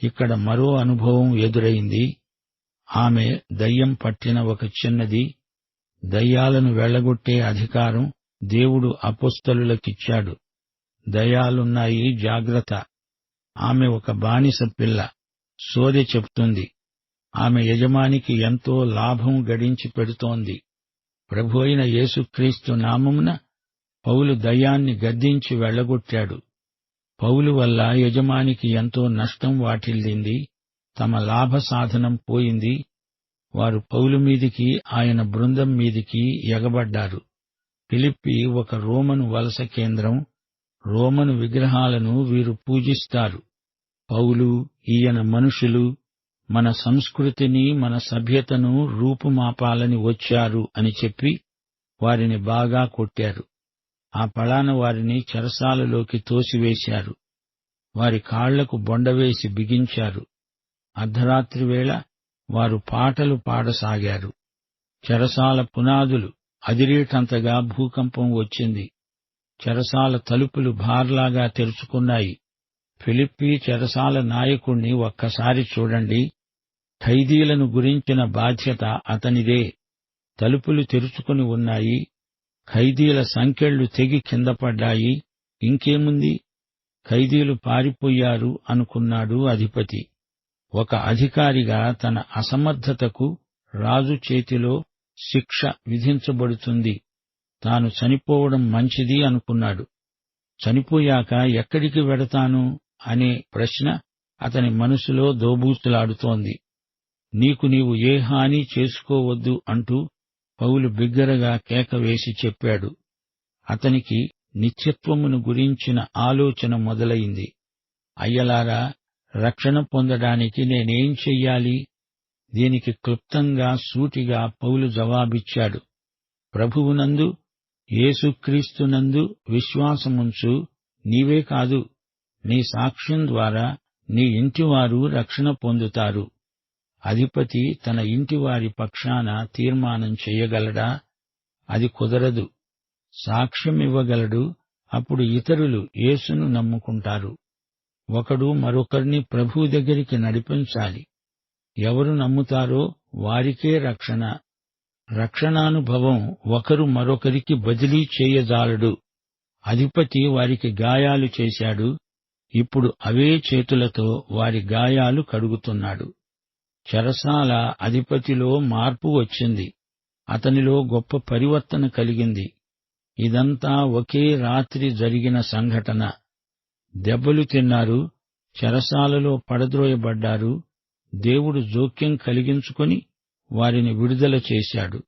ఇక్కడ మరో అనుభవం ఎదురైంది. ఆమె దయ్యం పట్టిన ఒక చిన్నది. దయ్యాలను వెళ్లగొట్టే అధికారం దేవుడు అపొస్తలులకిచ్చాడు. దయ్యాలున్నాయి, జాగ్రత్త. ఆమె ఒక బానిస పిల్ల. సోదె చెప్తుంది. ఆమె యజమానికి ఎంతో లాభం గడించి పెడుతోంది. ప్రభువైన యేసుక్రీస్తు నామమున పౌలు దయ్యాన్ని గద్దించి వెళ్లగొట్టాడు. పౌలు వల్ల యజమానికి ఎంతో నష్టం వాటిల్లింది. తమ లాభ సాధనం పోయింది. వారు పౌలు మీదికి, ఆయన బృందం మీదికి ఎగబడ్డారు. ఫిలిప్పి ఒక రోమను వలస కేంద్రం. రోమను విగ్రహాలను వీరు పూజిస్తారు. పౌలు, ఈయన మనుషులు మన సంస్కృతిని, మన సభ్యతను రూపుమాపాలని వచ్చారు అని చెప్పి వారిని బాగా కొట్టారు. ఆ పళాన వారిని చెరసాలలోకి తోసివేశారు. వారి కాళ్లకు బొండవేసి బిగించారు. అర్ధరాత్రి వేళ వారు పాటలు పాడసాగారు. చెరసాల పునాదులు అదిరేటంతగా భూకంపం వచ్చింది. చెరసాల తలుపులు బార్లాగా తెరుచుకున్నాయి. ఫిలిప్పి చెరసాల నాయకుణ్ణి ఒక్కసారి చూడండి. ఖైదీలను గురించిన బాధ్యత అతనిదే. తలుపులు తెరుచుకుని ఉన్నాయి. ఖైదీల సంకెళ్లు తెగి కిందపడ్డాయి. ఇంకేముంది, ఖైదీలు పారిపోయారు అనుకున్నాడు అధిపతి. ఒక అధికారిగా తన అసమర్థతకు రాజు చేతిలో శిక్ష విధించబడుతుంది. తాను చనిపోవడం మంచిది అనుకున్నాడు. చనిపోయాక ఎక్కడికి వెడతాను అనే ప్రశ్న అతని మనసులో దోబూచులాడుతోంది. నీకు నీవు ఏ హాని చేసుకోవద్దు అంటూ పౌలు బిగ్గరగా కేకవేసి చెప్పాడు. అతనికి నిత్యత్వమును గురించిన ఆలోచన మొదలైంది. అయ్యలారా, రక్షణ పొందడానికి నేనేం చెయ్యాలి? దీనికి క్లుప్తంగా, సూటిగా పౌలు జవాబిచ్చాడు. ప్రభువునందు, యేసుక్రీస్తునందు విశ్వాసముంచు. నీవే కాదు, నీ సాక్ష్యం ద్వారా నీ ఇంటివారు రక్షణ పొందుతారు. అధిపతి తన ఇంటివారి పక్షాన తీర్మానం చెయ్యగలడా? అది కుదరదు. సాక్ష్యమివ్వగలడు. అప్పుడు ఇతరులు యేసును నమ్ముకుంటారు. ఒకడు మరొకరిని ప్రభువు దగ్గరికి నడిపించాలి. ఎవరు నమ్ముతారో వారికే రక్షణ. రక్షణానుభవం ఒకరు మరొకరికి బదిలీ చేయజాలడు. అధిపతి వారికి గాయాలు చేశాడు. ఇప్పుడు అవే చేతులతో వారి గాయాలు కడుగుతున్నాడు. చెరసాల అధిపతిలో మార్పు వచ్చింది. అతనిలో గొప్ప పరివర్తన కలిగింది. ఇదంతా ఒకే రాత్రి జరిగిన సంఘటన. దెబ్బలు తిన్నారు, చెరసాలలో పడద్రోయబడ్డారు. దేవుడు జోక్యం కలిగించుకొని వారిని విడుదల చేశాడు.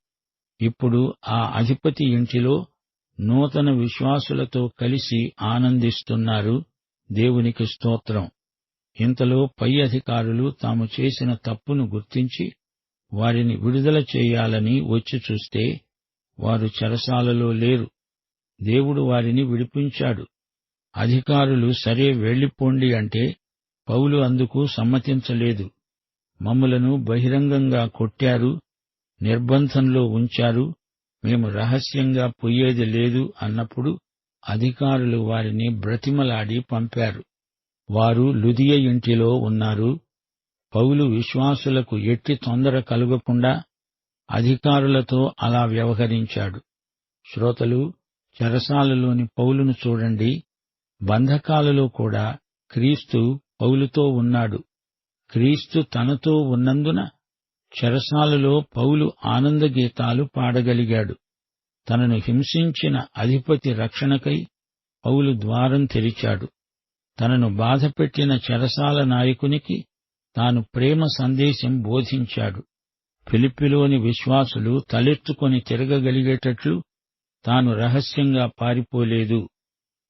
ఇప్పుడు ఆ అధిపతి ఇంటిలో నూతన విశ్వాసులతో కలిసి ఆనందిస్తున్నారు. దేవునికి స్తోత్రం. ఇంతలో పై అధికారులు తాము చేసిన తప్పును గుర్తించి వారిని విడుదల చేయాలని వచ్చి చూస్తే వారు చెరసాలలో లేరు. దేవుడు వారిని విడిపించాడు. అధికారులు సరే వెళ్ళిపోండి అంటే పౌలు అందుకు సమ్మతించలేదు. మమ్ములను బహిరంగంగా కొట్టారు, నిర్బంధంలో ఉంచారు, మేము రహస్యంగా పొయ్యేది లేదు అన్నప్పుడు అధికారులు వారిని బ్రతిమలాడి పంపారు. వారు లుదియ ఇంటిలో ఉన్నారు. పౌలు విశ్వాసులకు ఎట్టి తొందర కలుగకుండా అధికారులతో అలా వ్యవహరించాడు. శ్రోతలు, చెరసాలలోని పౌలును చూడండి. బంధకాలలో కూడా క్రీస్తు పౌలుతో ఉన్నాడు. క్రీస్తు తనతో ఉన్నందున చెరసాలలో పౌలు ఆనందగీతాలు పాడగలిగాడు. తనను హింసించిన అధిపతి రక్షణకై పౌలు ద్వారం తెరిచాడు. తనను బాధపెట్టిన చెరసాల నాయకునికి తాను ప్రేమ సందేశం బోధించాడు. ఫిలిప్పిలోని విశ్వాసులు తలెత్తుకొని తిరగగలిగేటట్లు తాను రహస్యంగా పారిపోలేదు.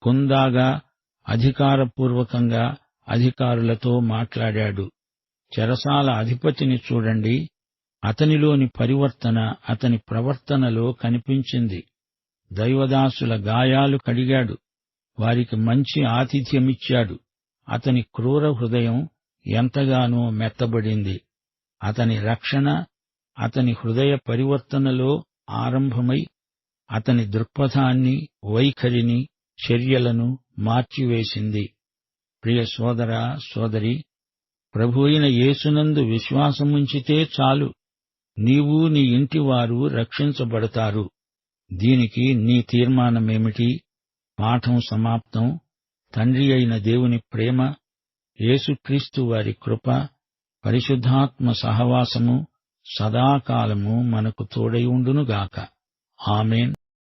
కుందాగా, అధికారపూర్వకంగా అధికారులతో మాట్లాడాడు. చెరసాల అధిపతిని చూడండి. అతనిలోని పరివర్తన అతని ప్రవర్తనలో కనిపించింది. దైవదాసుల గాయాలు కడిగాడు. వారికి మంచి ఆతిథ్యమిచ్చాడు. అతని క్రూర హృదయం ఎంతగానో మెత్తబడింది. అతని రక్షణ అతని హృదయ పరివర్తనలో ఆరంభమై అతని దృక్పథాన్ని, వైఖరిని, చర్యలను మార్చివేసింది. ప్రియ సోదరా, సోదరి, ప్రభువైన యేసునందు విశ్వాసముంచితే చాలు, నీవు నీ ఇంటివారు రక్షించబడతారు. దీనికి నీ తీర్మానమేమిటి? పాఠం సమాప్తం. తండ్రి అయిన దేవుని ప్రేమ, యేసుక్రీస్తు వారి కృప, పరిశుద్ధాత్మ సహవాసము సదాకాలము మనకు తోడై ఉండునుగాక. ఆమేన్.